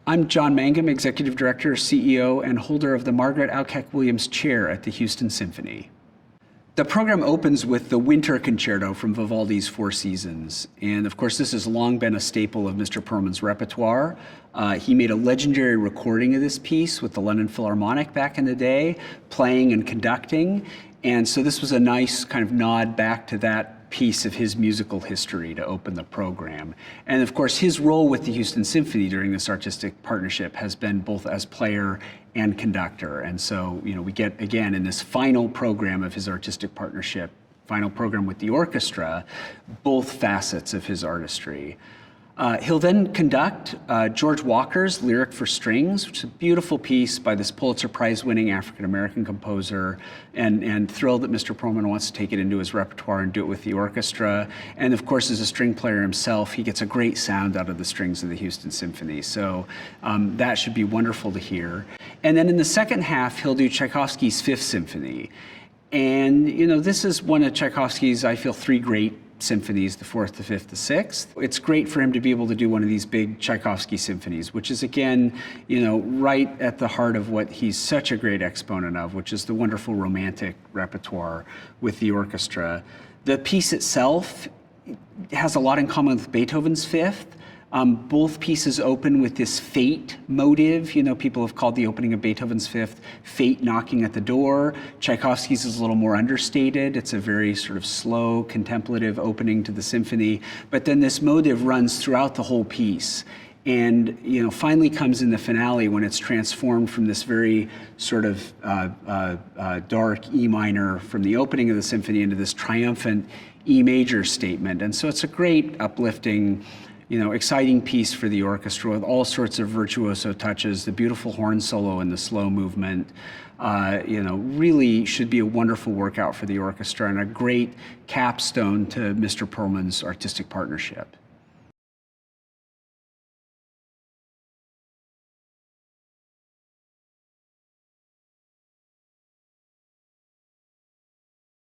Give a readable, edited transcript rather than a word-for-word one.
I'm John Mangum, Executive Director, CEO, and holder of the Margaret Outcack Williams Chair at the Houston Symphony. The program opens with the Winter Concerto from Vivaldi's Four Seasons. And of course, this has long been a staple of Mr. Perlman's repertoire. He made a legendary recording of this piece with the London Philharmonic back in the day, playing and conducting. And so this was a nice kind of nod back to that piece of his musical history to open the program. And of course, his role with the Houston Symphony during this artistic partnership has been both as player and conductor. And so, we get, again, in this final program of his artistic partnership, final program with the orchestra, both facets of his artistry. He'll then conduct George Walker's Lyric for Strings, which is a beautiful piece by this Pulitzer Prize-winning African-American composer, and thrilled that Mr. Perlman wants to take it into his repertoire and do it with the orchestra. And of course, as a string player himself, he gets a great sound out of the strings of the Houston Symphony. So that should be wonderful to hear. And then in the second half, he'll do Tchaikovsky's Fifth Symphony. And, this is one of Tchaikovsky's, I feel, three great symphonies, the fourth, the fifth, the sixth. It's great for him to be able to do one of these big Tchaikovsky symphonies, which is, again, right at the heart of what he's such a great exponent of, which is the wonderful romantic repertoire with the orchestra. The piece itself has a lot in common with Beethoven's Fifth. Both pieces open with this fate motive. People have called the opening of Beethoven's Fifth fate knocking at the door. Tchaikovsky's is a little more understated. It's a very sort of slow, contemplative opening to the symphony. But then this motive runs throughout the whole piece. And finally comes in the finale when it's transformed from this very sort of dark E minor from the opening of the symphony into this triumphant E major statement. And so it's a great, uplifting, exciting piece for the orchestra with all sorts of virtuoso touches, the beautiful horn solo and the slow movement. Really should be a wonderful workout for the orchestra and a great capstone to Mr. Perlman's artistic partnership.